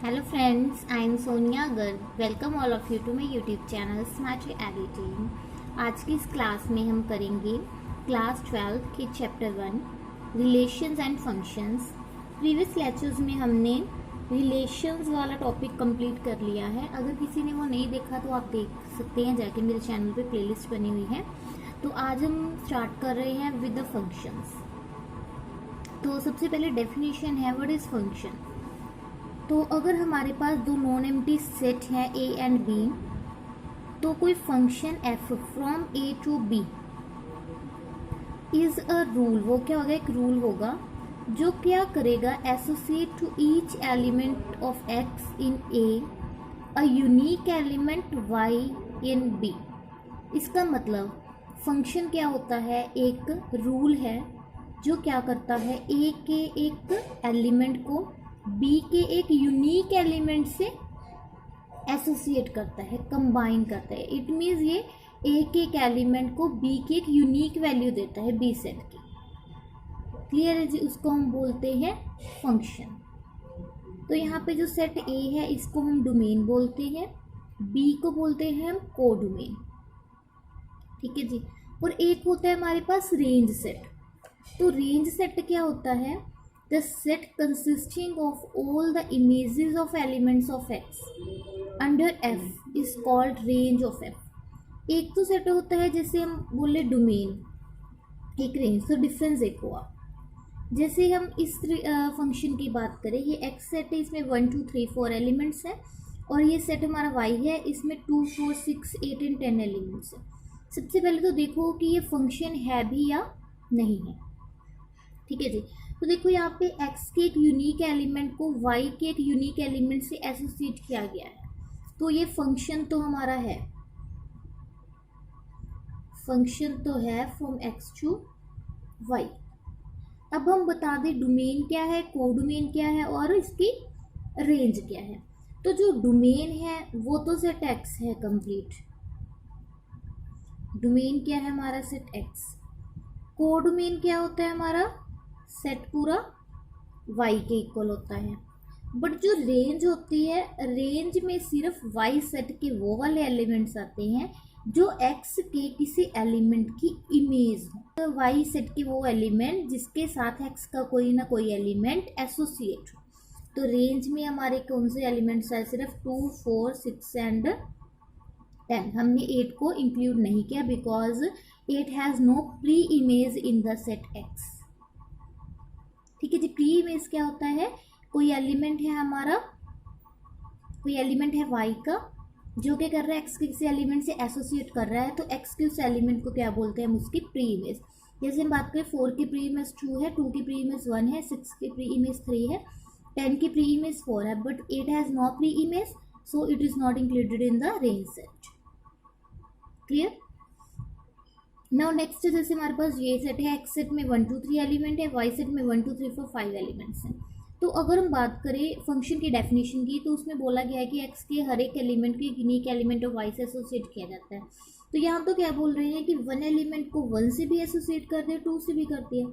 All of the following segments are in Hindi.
Hello friends, I am Sonia Garg. Welcome all of you to my YouTube channel Smart Editing. आज की इस क्लास में हम करेंगे क्लास 12 के chapter 1 relations and functions. Previous lectures में हमने रिलेशंस वाला टॉपिक कंप्लीट कर लिया है। अगर किसी ने वो नहीं देखा तो आप देख सकते हैं, जाके मेरे चैनल पे प्लेलिस्ट बनी हुई है। तो आज हम स्टार्ट कर रहे हैं विद द फंक्शंस। तो सबसे पहले डेफिनेशन है व्हाट इज फंक्शन। तो अगर हमारे पास दो नॉन एम्प्टी सेट हैं ए एंड बी, तो कोई function F from A to B is a rule. वो क्या होगा, एक रूल होगा जो क्या करेगा, associate to each element of X in A a unique element Y in B. इसका मतलब फंक्शन क्या होता है, एक रूल है जो क्या करता है, ए के एक एलिमेंट को बी के एक यूनिक एलिमेंट से एसोसिएट करता है, कंबाइन करता है। इट मीन्स ये ए के एक एलिमेंट को बी की एक यूनिक वैल्यू देता है बी सेट की। क्लियर है जी, उसको हम बोलते हैं फंक्शन। तो यहाँ पे जो सेट ए है इसको हम डोमेन बोलते हैं, बी को बोलते हैं हम को डोमेन। ठीक है जी। और एक होता है हमारे पास रेंज सेट। तो रेंज सेट क्या होता है, the set consisting of all the images of elements of X under F is called range of F। एक तो सेट होता है जैसे हम बोले डोमेन, एक रेंज, तो डिफरेंस एक हुआ। जैसे हम इस फंक्शन की बात करें, ये X सेट है, इसमें 1 2 3 4 एलिमेंट्स हैं, और ये सेट हमारा Y है, इसमें 2 4 6 8 एंड 10 एलिमेंट्स हैं। सबसे पहले तो देखो कि ये फंक्शन है भी या नहीं है। ठीक है जी। तो देखो यहाँ पे x के एक यूनिक एलिमेंट को y के एक यूनिक एलिमेंट से एसोसिएट किया गया है, तो ये फंक्शन तो हमारा है, फंक्शन तो है फ्रॉम x टू y। अब हम बता दें डोमेन क्या है, को डोमेन क्या है और इसकी रेंज क्या है। तो जो डोमेन है वो तो सेट x है कंप्लीट, डोमेन क्या है हमारा सेट x। को डोमेन क्या होता है हमारा, सेट पूरा y के इक्वल होता है। बट जो रेंज होती है, रेंज में सिर्फ y सेट के वो वाले एलिमेंट्स आते हैं जो x के किसी एलिमेंट की इमेज हो। तो y सेट के वो एलिमेंट जिसके साथ x का कोई ना कोई एलिमेंट एसोसिएट हो। तो रेंज में हमारे कौन से एलिमेंट्स है, सिर्फ 2 4 6 एंड 10। हमने 8 को इंक्लूड नहीं किया because 8 has no pre image in the set x। ठीक है जी। प्री इमेज क्या होता है, कोई एलिमेंट है हमारा, कोई एलिमेंट है y का जो क्या कर रहा है, x के किसी एलिमेंट से एसोसिएट कर रहा है, तो x के उस एलिमेंट को क्या बोलते हैं, हम उसकी प्री इमेज। जैसे हम बात करें 4 की प्री इमेज 2 है, 2 की प्री इमेज 1 है, 6 की प्री इमेज 3 है, 10 की प्री इमेज 4 है, but 8 has no pre image, so it is not included in the range set. Clear. Now next जैसे हमारे पास ये सेट है, एक्स सेट में 1 2 3 एलिमेंट है, वाई सेट में 1 2 3 4 5 एलिमेंट्स हैं। तो अगर हम बात करें फंक्शन की डेफिनेशन की, तो उसमें बोला गया है कि एक्स के हर एक एलिमेंट को एक यूनिक एलिमेंट ऑफ वाई से एसोसिएट किया जाता है। तो यहाँ तो क्या बोल रहे हैं कि 1 एलिमेंट को 1 से भी एसोसिएट कर दिया, 2 से भी कर दिया,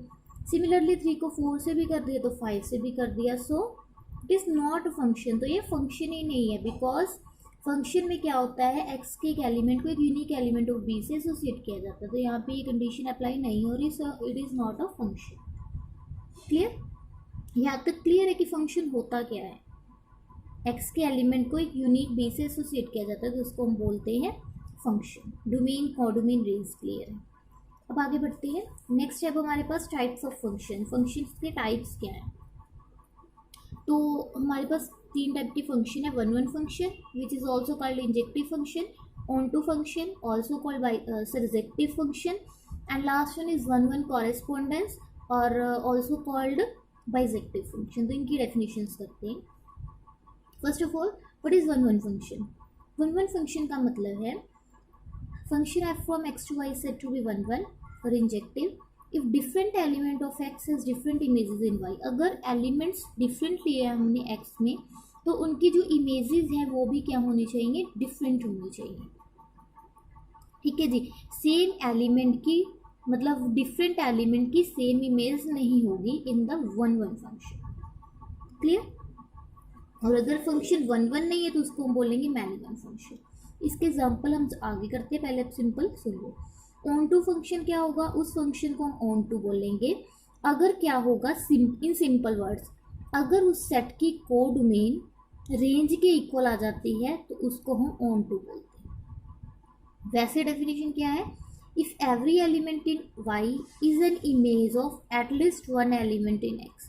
सिमिलरली 3 को 4 से भी कर दिया, तो 5 से भी कर दिया। सो इट इज़ नॉट फंक्शन। तो ये फंक्शन ही नहीं है, बिकॉज फंक्शन में क्या होता है, एक्स के एक एलिमेंट को एक यूनिक एलिमेंट ऑफ बी से एसोसिएट किया जाता है। तो यहाँ पे ये कंडीशन अप्लाई नहीं हो रही, सो it is not a function. Clear. यहाँ तक क्लियर है कि फंक्शन होता क्या है, एक्स के एलिमेंट को एक यूनिक बी से एसोसिएट किया जाता है, तो उसको हम बोलते हैं function. Domain, codomain, range clear है। अब आगे बढ़ते हैं। नेक्स्ट है हमारे पास टाइप्स ऑफ फंक्शन। फंक्शन के टाइप्स क्या है, तो हमारे पास 3 टाइप के फंक्शन है। 1 function which is also called injective function, onto function also called by surjective function, and last one is 1 correspondence और ऑल्सो कॉल्ड बाइजेक्टिव फंक्शन। तो इनकी डेफिनेशंस करते हैं। First of all what is 1 function. 1 function का मतलब है function F from X to Y set to be 1 और injective if different element of X has different images in Y. अगर एलिमेंट्स डिफरेंट लिए हैं हमने एक्स में, तो उनकी जो इमेजेस हैं वो भी क्या होनी चाहिए, डिफरेंट होनी चाहिए। ठीक है जी। सेम एलिमेंट की मतलब डिफरेंट एलिमेंट की सेम इमेज नहीं होगी इन द 1 फंक्शन। क्लियर। और अगर फंक्शन वन वन नहीं है तो उसको हम बोलेंगे मैनी वन फंक्शन। इसके एग्जाम्पल हम आगे करते हैं, पहले सिंपल सुन लो। ऑन टू फंक्शन क्या होगा, उस फंक्शन को हम ऑन टू बोलेंगे अगर क्या होगा, इन सिंपल वर्ड्स, अगर उस सेट की कोडोमेन रेंज के इक्वल आ जाती है तो उसको हम ऑन टू बोलते हैं। वैसे डेफिनेशन क्या है, if every element in Y is an image of at least one element in X.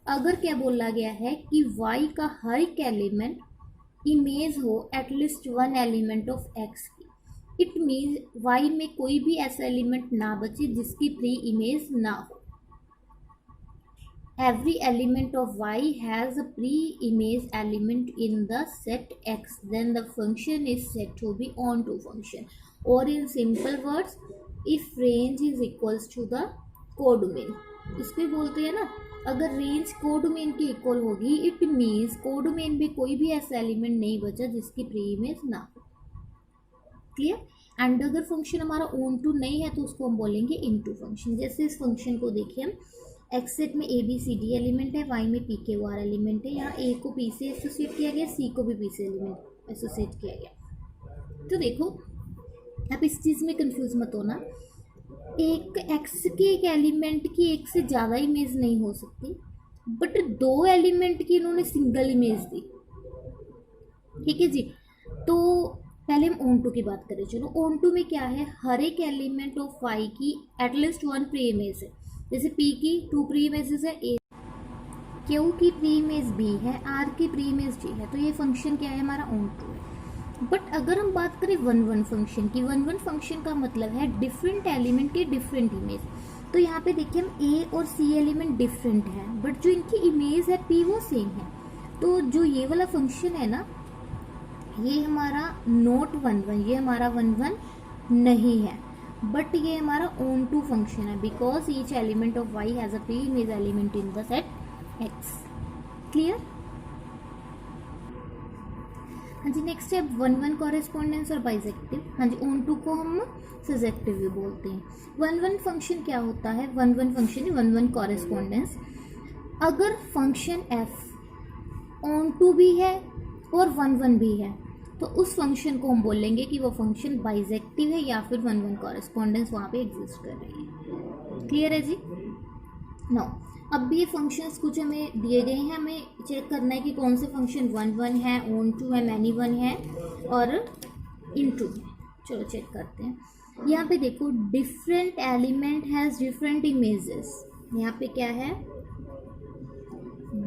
अगर क्या बोला गया है कि y का हर एक एलिमेंट इमेज हो at least one element of x की, इट मीन्स y में कोई भी ऐसा एलिमेंट ना बचे जिसकी प्री इमेज ना हो। Every element of y has a pre-image element in the set x, then the function is said to be onto function. Or in simple words, if range is equals to the codomain, इसको बोलते हैं ना, अगर रेंज कोडोमेन की इक्वल होगी इट मीन्स कोडोमेन में कोई भी ऐसा एलिमेंट नहीं बचा जिसकी प्री इमेज ना हो। क्लियर। एंड अगर फंक्शन हमारा ऑन टू नहीं है तो उसको हम बोलेंगे इनटू फंक्शन। जैसे इस फंक्शन को देखिए हम, एक्स सेट में A B C D element है, वाई में P K O are element है, यहाँ ए को पी से एसोसिएट किया गया, सी को भी पी से एलिमेंट एसोसिएट किया गया। तो देखो आप इस चीज़ में कंफ्यूज मत होना, एक एक्स के एक एलिमेंट की एक से ज़्यादा इमेज नहीं हो सकती, बट दो एलिमेंट की इन्होंने सिंगल इमेज दी। ठीक है जी। तो पहले हम ऑन टू की बात करें। चलो ऑन टू में क्या है, हर एक एलिमेंट ऑफ वाई की एटलीस्ट वन प्री इमेज है। जैसे पी की टू प्री इमेजेस है, ए क्यू की प्री इमेज बी है, आर की प्री इमेज डी है, तो ये फंक्शन क्या है हमारा ऑन टू है। बट अगर हम बात करें वन वन फंक्शन की, वन वन फंक्शन का मतलब है डिफरेंट एलिमेंट के डिफरेंट इमेज। तो यहाँ पे देखिए हम ए और सी एलिमेंट डिफरेंट है बट जो इनकी इमेज है पी वो सेम है। तो जो ये वाला फंक्शन है ना, ये हमारा नोट वन वन, ये हमारा वन वन नहीं है, बट ये हमारा ऑन टू फंक्शन है because each element of Y has a pre image element in the set X. Clear. हाँ जी, नेक्स्ट है वन वन कॉरेस्पॉन्डेंस और बाइजेक्टिव। हाँ जी, ऑन टू को हम सजेक्टिव भी बोलते हैं। वन वन फंक्शन क्या होता है, one one function one one correspondence. अगर फंक्शन एफ ऑन टू भी है और वन वन भी है तो उस फंक्शन को हम बोलेंगे कि वो फंक्शन बाइजेक्टिव है या फिर वन वन कॉरेस्पॉन्डेंस वहाँ पे एग्जिस्ट कर रही है। क्लियर है जी। नो, अब भी ये फंक्शंस कुछ हमें दिए गए हैं, हमें चेक करना है कि कौन से फंक्शन वन वन है, ऑन टू है, मैनी वन है और इन टू है। चलो चेक करते हैं। यहाँ पे देखो, different element has different images. यहाँ पे क्या है,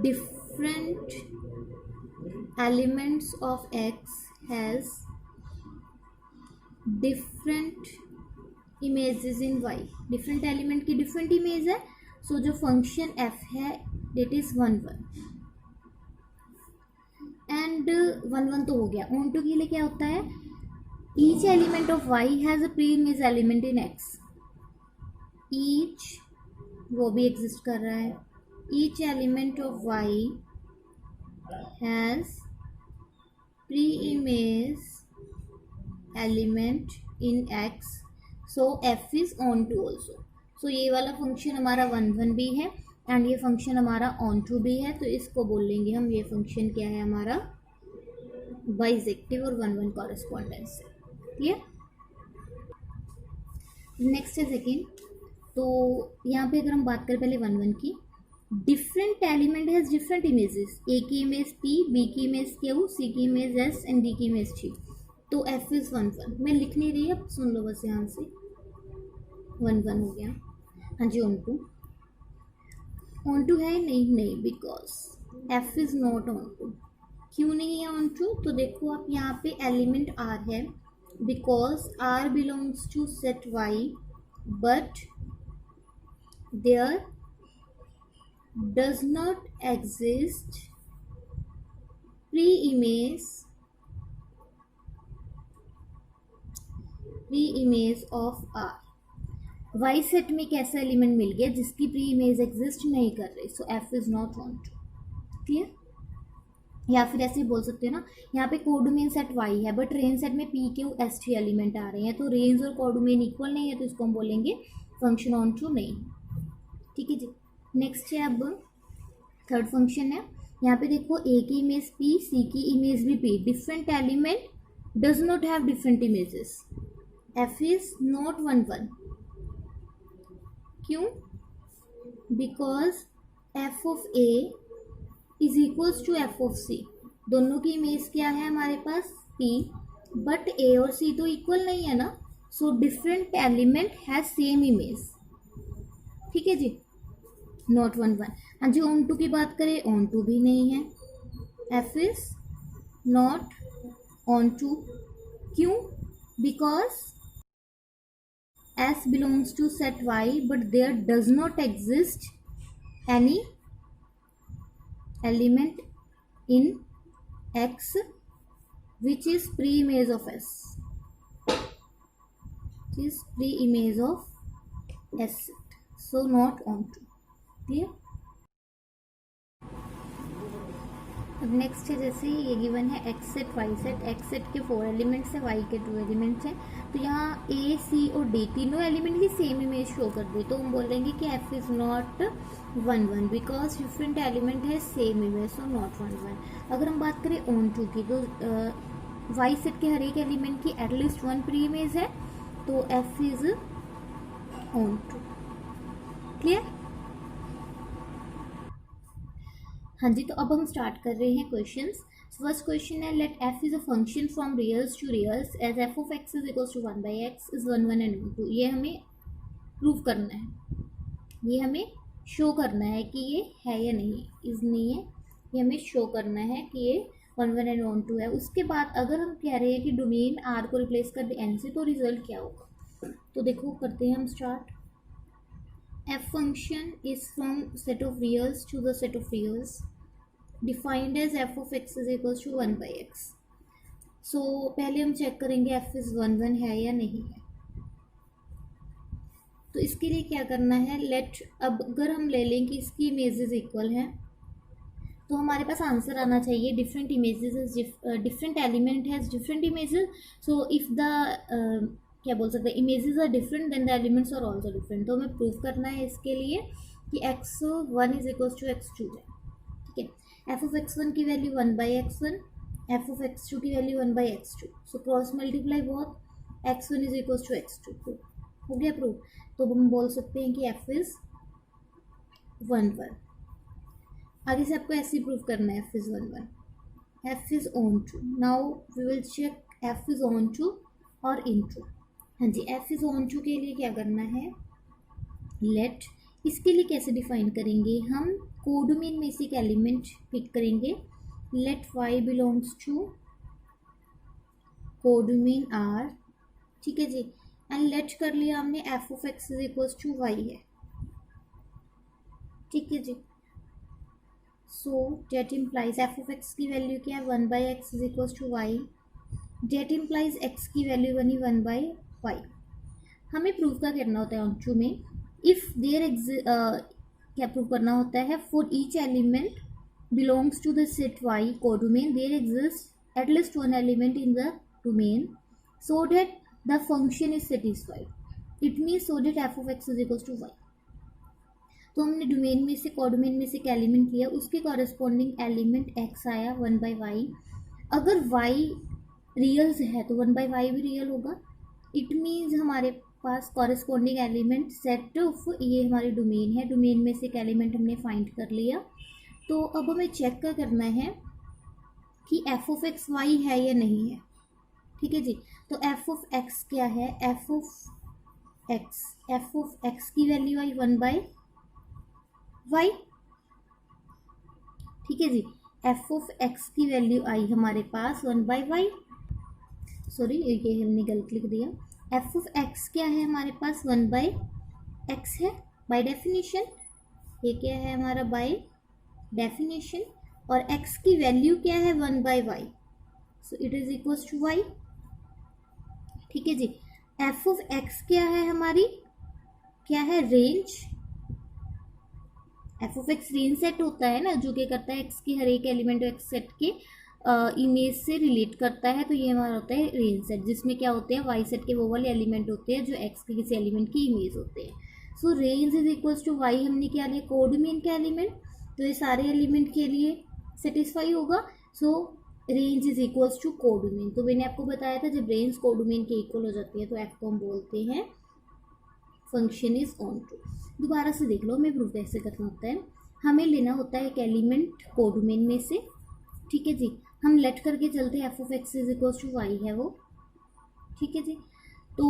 different elements of X has different images in Y. Different element की डिफरेंट इमेज है, सो जो फंक्शन एफ है that is one one and one one तो हो गया। ऑन टू के लिए क्या होता है, each element of Y has a pre image element in X. Each वो भी एग्जिस्ट कर रहा है, each element of Y has pre image element in X, so F is onto also. So ये वाला फंक्शन हमारा वन वन भी है एंड ये फंक्शन हमारा ऑन टू भी है, तो इसको बोलेंगे हम, ये फंक्शन क्या है हमारा बाइजेक्टिव और one one correspondence. Clear. Next है सेकेंड। तो यहाँ पे अगर हम बात करें पहले वन वन की, different element has different images. A की इमेज पी, बी की इमेज क्यू, सी की इमेज एस एंड डी की इमेज टी। तो एफ इज वन वन। मैं लिख नहीं रही, अब सुन लो बस यहाँ से, वन वन हो गया। हाँ जी, ऑन टू, ऑन टू है नहीं, नहीं, because F is not onto. क्यों नहीं है ऑन टू, तो देखो आप यहाँ पे एलिमेंट आर है, because R belongs to set Y but there does not exist pre image of R. Y set में एक ऐसा एलिमेंट मिल गया जिसकी प्री इमेज एग्जिस्ट नहीं कर रही, so F is not onto. Clear. या फिर ऐसे बोल सकते हो ना, यहाँ पे कोडोमेन सेट वाई है बट रेंज सेट में P Q S T element आ रहे हैं, तो रेंज और कोडोमेन इक्वल नहीं है, तो इसको हम बोलेंगे फंक्शन ऑन टू नहीं। ठीक है जी। नेक्स्ट है अब थर्ड फंक्शन है यहाँ पे देखो ए की इमेज पी, सी की इमेज भी P, different element does not have different images, F is not 1 1। क्यों? Because F of A is equals to F of C, दोनों की इमेज क्या है हमारे पास पी, बट ए और सी तो इक्वल नहीं है ना, सो different element has same image. ठीक है जी, नॉट 1 1। हाँ जी, ऑन टू की बात करें, ऑन टू भी नहीं है, F is not onto. क्यों? Because S belongs to set Y, but there does not exist any element in X which is pre-image of S. Which is pre-image of S set. So not onto. Clear? अब नेक्स्ट है, जैसे ये गिवन है X set Y set, X set के 4 एलिमेंट्स हैं, वाई के 2 एलिमेंट्स हैं, तो यहाँ ए सी और डी तीनों एलिमेंट की सेम इमेज शो कर दी, तो हम बोलेंगे कि F is not 1 1 because different element है सेम इमेज, सो नॉट 1 1। अगर हम बात करें ऑन टू की, तो वाई सेट के हर एक एलिमेंट की एटलीस्ट 1 प्री इमेज है, तो F is onto. Clear? हाँ जी, तो अब हम स्टार्ट कर रहे हैं क्वेश्चंस। फर्स्ट क्वेश्चन है, let F is a function from reals to reals as F of x is equals to 1 by x is 1 1 and 1 2। ये हमें प्रूव करना है, ये हमें शो करना है कि ये है या नहीं, इज नहीं है, ये हमें शो करना है कि ये 1 1 एंड 1 2 है। उसके बाद अगर हम कह रहे हैं कि डोमेन आर को रिप्लेस कर दे एन से, तो रिजल्ट क्या होगा? तो देखो करते हैं हम start. F function is from set of reals to the set of reals defined as F of x is equals to 1 by X. So पहले हम चेक करेंगे एफ इज 1 1 है या नहीं है। तो इसके लिए क्या करना है, लेट, अब अगर हम ले लें कि इसकी इमेजेस इक्वल हैं, तो हमारे पास आंसर आना चाहिए different images, different element has different images, so if the क्या बोल सकते हैं, images are different then the elements are also different. तो हमें प्रूव करना है इसके लिए कि x1 is equals to x2 है। ठीक है, एफ ऑफ x1 की value 1 by x1, F of x2 की value 1 by x2, so cross multiply both, x1 is equals to x2। हो गया प्रूव। तो हम बोल सकते हैं कि f इज 1 1। आगे से आपको ऐसे ही प्रूव करना है, f is 1 1, f is onto. Now we will check f is onto और इन टू। हाँ जी, f इज ऑन टू के लिए क्या करना है, लेट, इसके लिए कैसे डिफाइन करेंगे हम, कोडोमेन में से एक एलिमेंट पिक करेंगे, let y belongs to codomain R। ठीक है जी, एंड लेट कर लिया हमने f of x is equals to Y है। ठीक है जी, so that implies F of x की वैल्यू क्या है, 1 by x is equals to y, that implies x की वैल्यू बनी 1 बाई वाई। हमें प्रूव का करना होता है ऑन टू में, इफ देयर क्या प्रूव करना होता है, for each element belongs to the set Y codomain there exist at least 1 element in the domain so that the function is satisfied. It means so that F of x is equals to Y. तो हमने डोमेन में से, कोडोमेन में से एक एलिमेंट लिया, उसके कॉरेस्पॉन्डिंग एलिमेंट एक्स आया 1 बाई वाई। अगर वाई रियल्स है तो 1 बाई वाई भी रियल होगा। इट मीन्स हमारे पास कॉरेस्पॉन्डिंग एलिमेंट सेट ऑफ, ये हमारी डोमेन है, डोमेन में से एक एलिमेंट हमने फाइंड कर लिया। तो अब हमें चेक क्या करना है कि एफ ऑफ एक्स वाई है या नहीं है। ठीक है जी, तो एफ ऑफ एक्स क्या है, एफ ऑफ एक्स की वैल्यू आई 1 बाई वाई। ठीक है जी, एफ ऑफ एक्स की वैल्यू आई हमारे पास 1 बाई वाई, सॉरी ये हमने गलत लिख दिया। एफ ऑफ एक्स क्या है हमारे पास, 1 बाई एक्स है बाय डेफिनेशन, ये क्या है हमारा बाय डेफिनेशन, और एक्स की वैल्यू क्या है 1 by Y, so it is equals to Y. ठीक है जी, एफ ऑफ एक्स क्या है हमारी, क्या है range, F of x range set होता है ना, जो क्या करता है एक्स के हर एक एलिमेंट एक्स सेट के इमेज से रिलेट करता है। तो ये हमारा होता है रेंज सेट, जिसमें क्या होते हैं, वाई सेट के वो वाले एलिमेंट होते हैं जो एक्स के किसी एलिमेंट की इमेज होते हैं। So range is equals to Y, हमने क्या लिया, कोडोमेन के एलिमेंट, तो ये सारे एलिमेंट के लिए सेटिस्फाई होगा। So range is equals to codomain. तो मैंने आपको बताया था जब रेंज कोडोमेन के इक्वल हो जाती है तो एफ को हम बोलते हैं फंक्शन इज ऑन टू। दोबारा से देख लो हमें प्रूव कैसे करना होता है। हमें लेना होता है एक एलिमेंट कोडोमेन में से, ठीक है जी। हम लेट करके चलते हैं F of x is equals to Y है वो, ठीक है जी। तो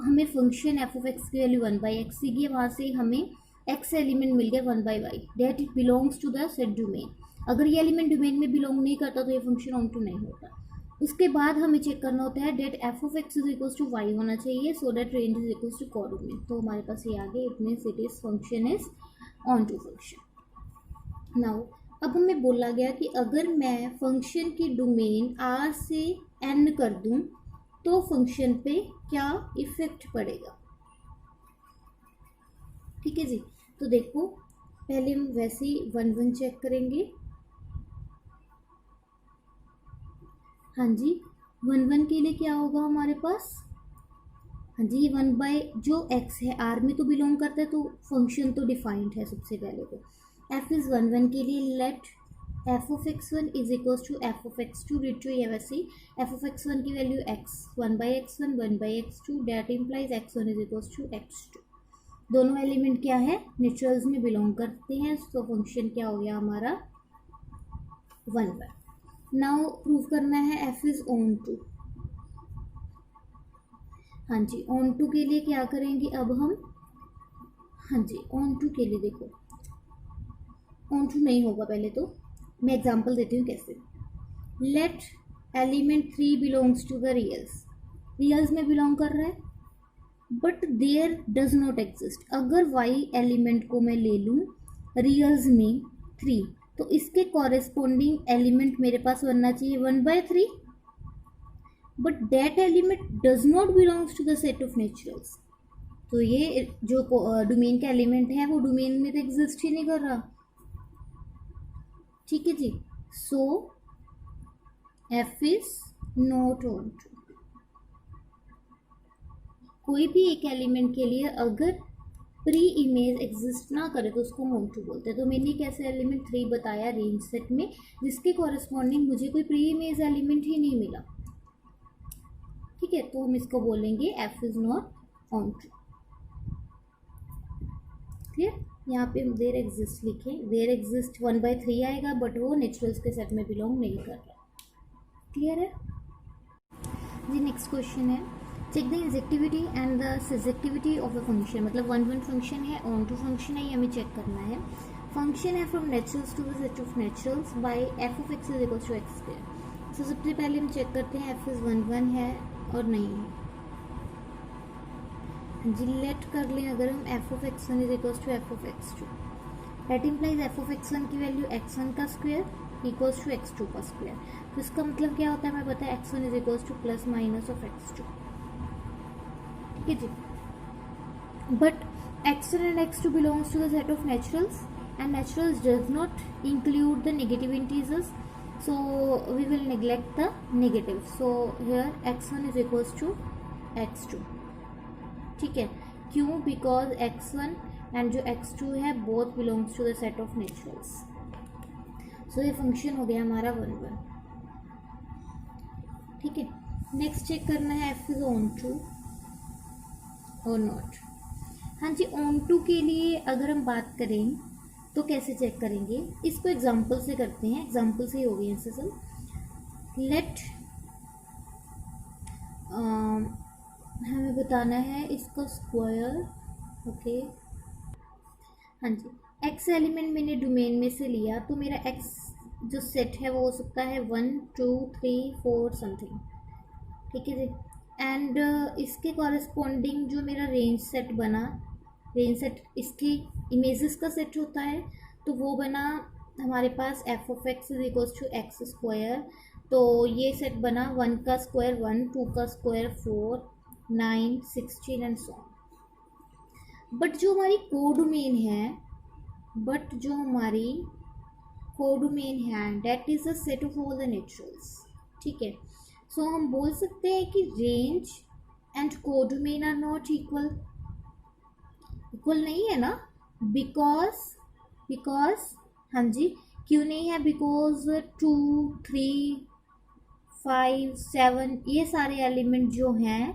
हमें फंक्शन एफ ऑफ एक्स की वैल्यू 1/x सीखी है, वहाँ से हमें एक्स एलिमेंट मिल गया 1/y that it belongs to the set domain. अगर ये एलिमेंट डोमेन में बिलोंग नहीं करता तो ये फंक्शन ऑन टू नहीं होता। उसके बाद हमें चेक करना होता है that f of x is equals to y होना चाहिए, so that range is equals to coordinate. तो हमारे पास ये आ गया, it means it is function is onto function. Now अब हमें बोला गया कि अगर मैं फंक्शन की डोमेन आर से एन कर दूं तो फंक्शन पे क्या इफेक्ट पड़ेगा, ठीक है जी। तो देखो पहले हम वैसे ही 1 चेक करेंगे। हाँ जी 1 के लिए क्या होगा हमारे पास, हाँ जी 1 जो x है आर में तो बिलोंग करता है तो फंक्शन तो डिफाइंड है सबसे पहले। तो f इज 1 के लिए let F of x1 is equals to F of x2। रिचो ये वैसे ही एफ ऑफ x1 की value x 1/x1 1/x2 that implies x1 is equals to x2। दोनों एलिमेंट क्या है, नेचुरल्स में बिलोंग करते हैं, तो फंक्शन क्या हो गया हमारा 1/। नाउ प्रूव करना है एफ इज ऑन टू। हाँ जी ऑन टू के लिए क्या करेंगे अब हम, हाँ जी ऑन टू के लिए देखो ऑन टू नहीं होगा, पहले तो मैं एग्जांपल देती हूँ कैसे। Let element 3 belongs to the reals, reals में बिलोंग कर रहा है but there does not exist. अगर वाई एलिमेंट को मैं ले लूँ रियल्स में 3 तो इसके कॉरेस्पॉन्डिंग एलिमेंट मेरे पास बनना चाहिए 1/3, but that element does not belongs to the set of naturals. तो ये जो डोमेन का एलिमेंट है वो डोमेन में तो एग्जिस्ट ही नहीं कर रहा, ठीक है जी। So F is not onto. कोई भी एक एलिमेंट के लिए अगर प्री इमेज एग्जिस्ट ना करे तो उसको हम ऑन टू बोलते हैं। तो मैंने एक ऐसे एलिमेंट 3 बताया रेंज सेट में जिसके कॉरेस्पॉन्डिंग मुझे कोई प्री इमेज एलिमेंट ही नहीं मिला, ठीक है। तो हम इसको बोलेंगे F is not onto, clear. यहाँ पे हम देयर एग्जिस्ट लिखें, देयर एग्जिस्ट 1/3 आएगा बट वो नेचुरल्स के सेट में बिलोंग नहीं कर रहा, क्लियर है जी। नेक्स्ट क्वेश्चन है check the injectivity and the surjectivity of a function. मतलब 1 फंक्शन है, ऑन टू फंक्शन है, ये हमें चेक करना है। फंक्शन है from naturals to the set of naturals by f of x is equals to x square. So सबसे पहले हम चेक करते हैं एफ इज 1 है और नहीं है जी। लेट कर लें अगर हम F of x1 is equals to F of x2, that implies F of x1 की वैल्यू x1 का स्क्वायर इक्वल्स टू x2 का स्क्वायर। तो इसका मतलब क्या होता है हमें पता है x1 is equals to plus minus of x2, ठीक है जी। But x1 and x2 belongs to the set of naturals and naturals does not include the negative integers, so we will neglect the negative. So here x1 is equals to x2, ठीक है। क्यों, बिकॉज x1 एंड जो x2 है both belongs to the set of naturals. सो ये फंक्शन हो गया हमारा 1/1, ठीक है। नेक्स्ट चेक करना है एफ इज ऑन टू और नॉट। हाँ जी ऑन टू के लिए अगर हम बात करें तो कैसे चेक करेंगे, इसको एग्जाम्पल से करते हैं, एग्जाम्पल से ही हो गया इससे सब। लेट हमें बताना है इसका स्क्वायर, ओके। हाँ जी एक्स एलिमेंट मैंने डोमेन में से लिया तो मेरा एक्स जो सेट है वो हो सकता है 1 2 3 4 समथिंग, ठीक है जी। एंड इसके कॉरेस्पॉन्डिंग जो मेरा रेंज सेट बना, रेंज सेट इसकी इमेजेस का सेट होता है, तो वो बना हमारे पास f of x is equals to x square. तो ये सेट बना 1 का स्क्वायर 1, 2 का square 4, 9 16 and so on. But जो हमारी कोडोमेन है that is a set of all the naturals, ठीक है। सो हम बोल सकते हैं कि range and codomain are not equal नहीं है ना, बिकॉज हाँ जी क्यों नहीं है? बिकॉज 2, 3, 5, 7 ये सारे एलिमेंट जो हैं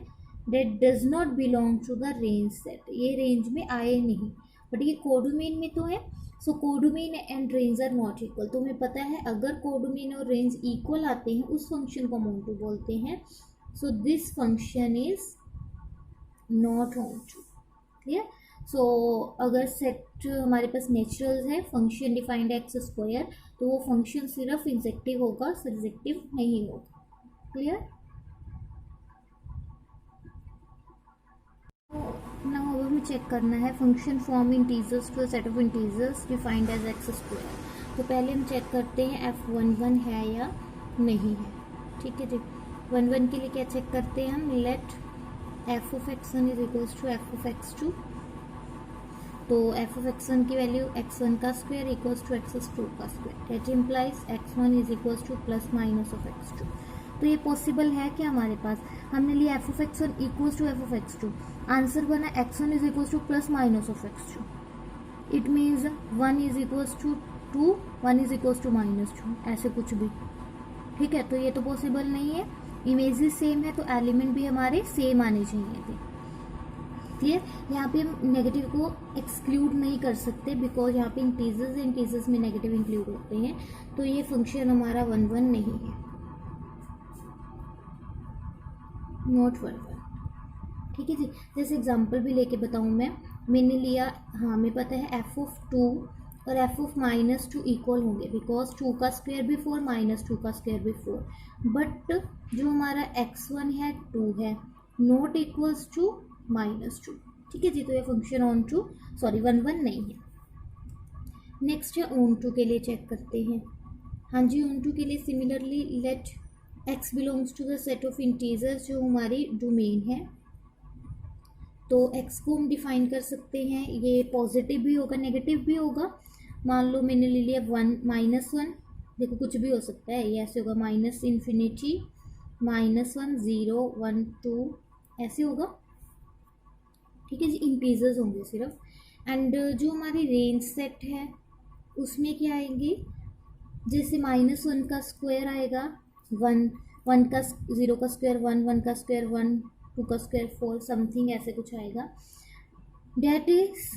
that does not belong to the range set, ये रेंज में आए नहीं, बट ये कोडोमेन में तो है। So codomain and range are not equal. तुम्हें पता है अगर कोडोमेन और रेंज इक्वल आते हैं उस फंक्शन को ऑन टू बोलते हैं। So this function is not onto. Clear? So अगर सेट हमारे पास नेचुरल है, फंक्शन डिफाइंड एक्स स्क्वायर, तो वो फंक्शन सिर्फ इंजेक्टिव होगा, सर्जेक्टिव नहीं होगा। क्लियर? नाउ अब हमें चेक करना है function from integers to a set of integers defined as x square. तो पहले हम चेक करते हैं f11 है या नहीं है। ठीक है जी, 11 के लिए क्या चेक करते हैं हम? Let f of x1 is equals to f of x2। तो f of x1 की वैल्यू x1 का स्क्वायर इक्वल्स टू x2 का square, that implies x1 is equals to plus minus of x2। तो ये पॉसिबल है क्या हमारे पास? हमने लिया f of x1 equals to f of x2, answer बना x1 is equals to plus minus of x2। It means 1 is equals to 2, 1 is equals to -2, ऐसे कुछ भी। ठीक है, तो ये तो पॉसिबल नहीं है। इमेजेस सेम है तो एलिमेंट भी हमारे सेम आने चाहिए थे। क्लियर? यहाँ पे हम नेगेटिव को एक्सक्लूड नहीं कर सकते बिकॉज यहाँ पे इंटीजर्स में नेगेटिव इंक्लूड होते हैं, तो ये फंक्शन हमारा 1, 1 नहीं है, नॉट 1, 1। ठीक है जी, जैसे एग्जांपल भी लेके बताऊँ मैंने लिया, हाँ हमें पता है f of 2 और f of -2 इक्वल होंगे बिकॉज 2 का स्क्वायर भी 4, -2 का स्क्वायर भी 4, बट जो हमारा x1 है 2 है, नॉट इक्वल्स टू -2। ठीक है जी, तो ये फंक्शन ऑन टू 1, 1 नहीं है। नेक्स्ट है ऑन टू के लिए चेक करते हैं। हाँ जी, ऑन टू के लिए similarly let x belongs to the set of integers जो हमारी डोमेन है। तो x को हम डिफाइन कर सकते हैं, ये पॉजिटिव भी होगा नेगेटिव भी होगा। मान लो मैंने ले लिया 1, -1, देखो कुछ भी हो सकता है, ये ऐसे होगा -∞, -1, 0, 1, 2 ऐसे होगा। ठीक है जी, इंटीजर्स होंगे सिर्फ। एंड जो हमारी रेंज सेट है उसमें क्या आएंगे, जैसे -1 का स्क्वायर आएगा 1, 1 का 0 का स्क्वायर 1, 1 का स्क्वायर 1, 2 का स्क्वायर 4, समथिंग ऐसे कुछ आएगा। That is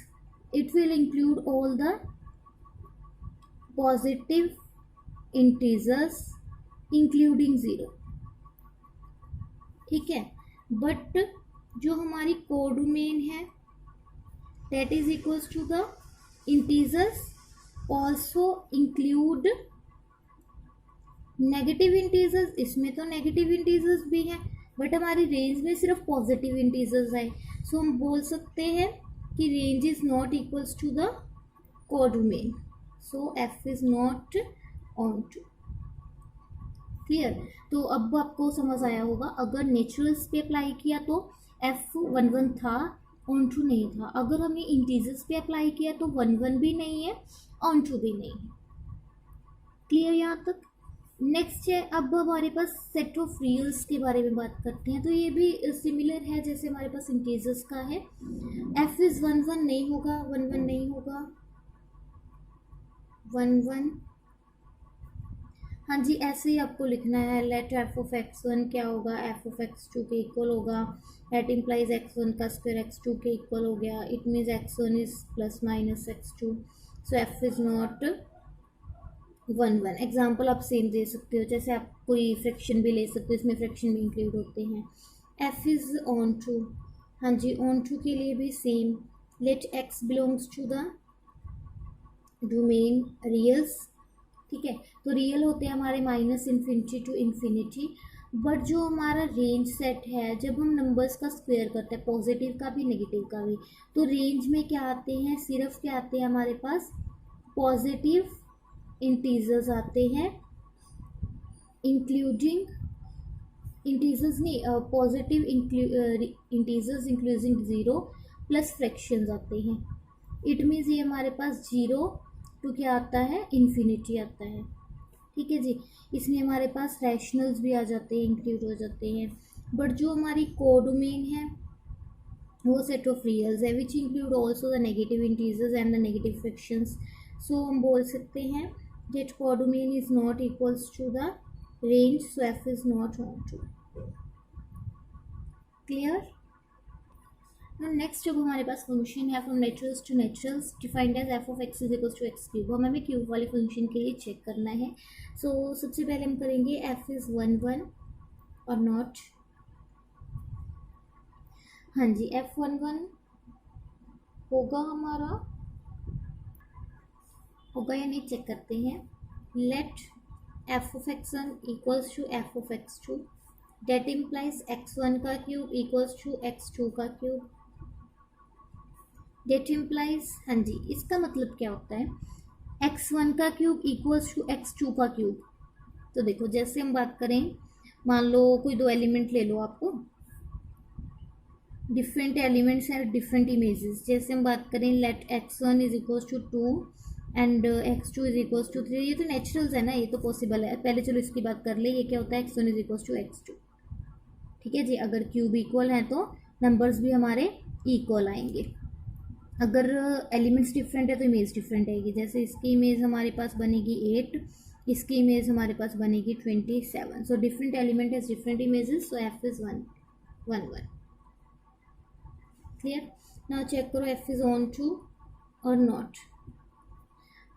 it will include all the positive integers including 0। ठीक है, बट जो हमारी कोडोमेन है that is equals to the integers also include negative integers. इसमें तो नेगेटिव इंटीजर्स भी हैं बट हमारी रेंज में सिर्फ पॉजिटिव इंटीजर्स आए, सो हम बोल सकते हैं कि range is not equals to the codomain, so f is not onto. Clear? तो अब आपको समझ आया होगा, अगर नेचुरल्स पे अप्लाई किया तो f 1, 1 था, ऑन टू नहीं था। अगर हमने इंटीजर्स पे अप्लाई किया तो 1, 1 भी नहीं है, ऑन टू भी नहीं है। क्लियर यहाँ तक? नेक्स्ट है, अब हमारे पास सेट ऑफ रियल्स के बारे में बात करते हैं। तो ये भी सिमिलर है जैसे हमारे पास इंटीजर्स का है। f इज 1, 1 नहीं होगा, 1, 1 नहीं होगा, 1, 1। हाँ जी, ऐसे ही आपको लिखना है। लेट f of x1 क्या होगा, f of x2 के इक्वल होगा। दैट इम्प्लाइज x1 का स्क्वायर x2 के इक्वल हो गया। It means x1 is plus minus x2, so f is not 1, 1। Example आप सेम दे सकते हो, जैसे आप कोई फ्रैक्शन भी ले सकते हो, इसमें फ्रैक्शन भी इंक्लूड होते हैं। f इज ऑन टू, हाँ जी ऑन टू के लिए भी same. Let x belongs to the domain reals. ठीक है, तो रियल होते हैं हमारे -∞ टू इन्फिनिटी, बट जो हमारा रेंज सेट है जब हम नंबर्स का स्क्वायर करते हैं, पॉजिटिव का भी नेगेटिव का भी, तो रेंज में क्या आते हैं, सिर्फ क्या आते हैं हमारे पास पॉजिटिव इंटीजर्स आते हैं, इंक्लूडिंग इंटीजर्स नहीं, positive integers including 0 plus fractions आते हैं। इट मीन्स ये हमारे पास 0 टू क्या आता है, इन्फिनिटी आता है। ठीक है जी, इसमें हमारे पास रैशनल्स भी आ जाते हैं, इंक्लूड हो जाते हैं। बट जो हमारी कोडोमेन है वो सेट ऑफ रियल्स है which include also the negative integers and the negative fractions. So हम बोल सकते हैं that codomain is not equals to the range, so f is not onto. Clear? Now next जब हमारे पास फंक्शन है from naturals to naturals defined as F of x is equals to x cube, हमें क्यूब वाले फंक्शन के लिए चेक करना है. सो सबसे पहले हम करेंगे एफ इज़ 1 और नॉट. हाँ जी, F11 होगा हमारा, होगा या नहीं चेक करते हैं. Let F of x1 equals to F of x2, that implies x1 का क्यूब इक्वल्स टू x2 का क्यूब. डेट इम्प्लाइज, हाँ जी, इसका मतलब क्या होता है, x1 का क्यूब इक्वल्स टू x2 का क्यूब. तो देखो जैसे हम बात करें, मान लो कोई दो एलिमेंट ले लो, आपको डिफरेंट एलिमेंट्स हैं डिफरेंट इमेजेस. जैसे हम बात करें let x1 is equals to 2 and x2 is equals to 3. ये तो नेचुरल्स है ना, ये तो पॉसिबल है. पहले चलो इसकी बात कर ले. ये क्या होता है, x1 is equals to x2. ठीक है जी. अगर क्यूब इक्वल है तो नंबर्स भी हमारे इक्वल आएंगे. अगर एलिमेंट्स डिफरेंट है तो इमेज डिफरेंट आएगी. जैसे इसकी इमेज हमारे पास बनेगी 8, इसकी इमेज हमारे पास बनेगी 27. So different element has different images, so f is 1. Clear? Now check करो f इज ऑन टू और नॉट.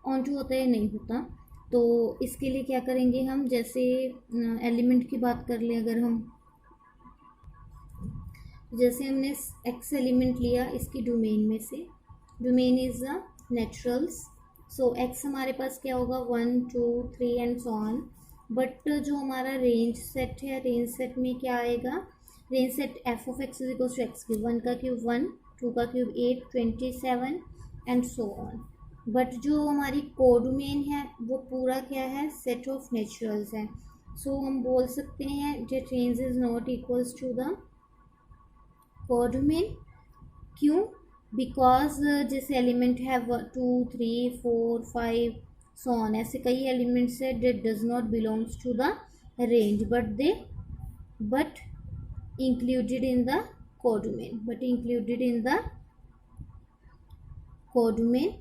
ऑन टू होता है नहीं होता, तो इसके लिए क्या करेंगे हम, जैसे एलिमेंट की बात कर लें. अगर हम जैसे हमने x एलिमेंट लिया इसकी डोमेन में से, domain is the naturals. So x हमारे पास क्या होगा 1 2 3 एंड सो ऑन. बट जो हमारा रेंज सेट है, रेंज सेट में क्या आएगा, range set f of x is equals to x cube. 1 का क्यूब 1, 2 का cube 8, 27 and so on. But जो हमारी कोडोमेन है वो पूरा क्या है, सेट ऑफ नेचुरल्स है. सो हम बोल सकते हैं that range is not equals to the codomain. क्यों? बिकॉज जैसे एलिमेंट है 2 3 4 5 सो ऑन, ऐसे कई एलिमेंट्स है that does not belongs to the range but included in the codomain,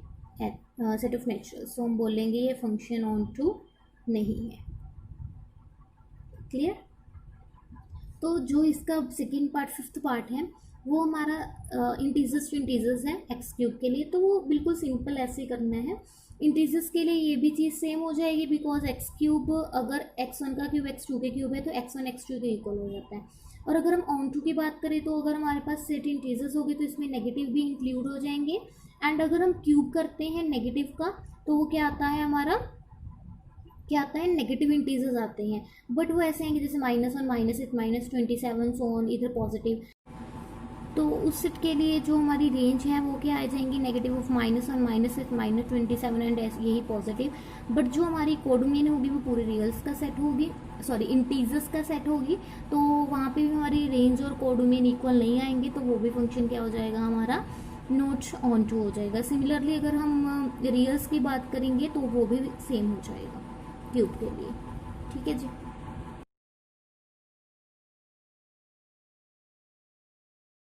set of naturals. so हम बोलेंगे ये फंक्शन ऑन टू नहीं है. क्लियर? तो जो इसका सेकेंड पार्ट, फिफ्थ पार्ट है, वो हमारा इंटीजर्स टू इंटीजर्स है एक्स क्यूब के लिए. तो वो बिल्कुल सिंपल ऐसे करना है. इंटीजर्स के लिए ये भी चीज़ सेम हो जाएगी, बिकॉज एक्स क्यूब अगर x1 का क्यूब x2 के क्यूब है तो x1 x2 के इक्वल हो जाता है. और अगर हम ऑन टू की बात करें तो अगर हमारे पास सेट इंटीजर्स होगी तो इसमें नेगेटिव भी इंक्लूड हो जाएंगे. एंड अगर हम क्यूब करते हैं नेगेटिव का तो वो क्या आता है हमारा, क्या आता है, नेगेटिव इंटीजर्स आते हैं. बट वो ऐसे आएंगे जैसे -1 -8 -27 सो ऑन, इधर पॉजिटिव. तो उस सेट के लिए जो हमारी रेंज है वो क्या आ जाएंगी, नेगेटिव ऑफ -1 -8 -27 एंड यही पॉजिटिव. बट जो हमारी कोडोमेन होगी वो पूरे रियल्स का सेट होगी, सॉरी इंटीजर्स का सेट होगी. तो वहाँ पे भी हमारी रेंज और कोडोमेन इक्वल नहीं आएंगे, तो वो भी फंक्शन क्या हो जाएगा हमारा, नॉट ऑन टू हो जाएगा. सिमिलरली अगर हम रियल्स की बात करेंगे तो वो भी सेम हो जाएगा क्यूब के लिए. ठीक है जी.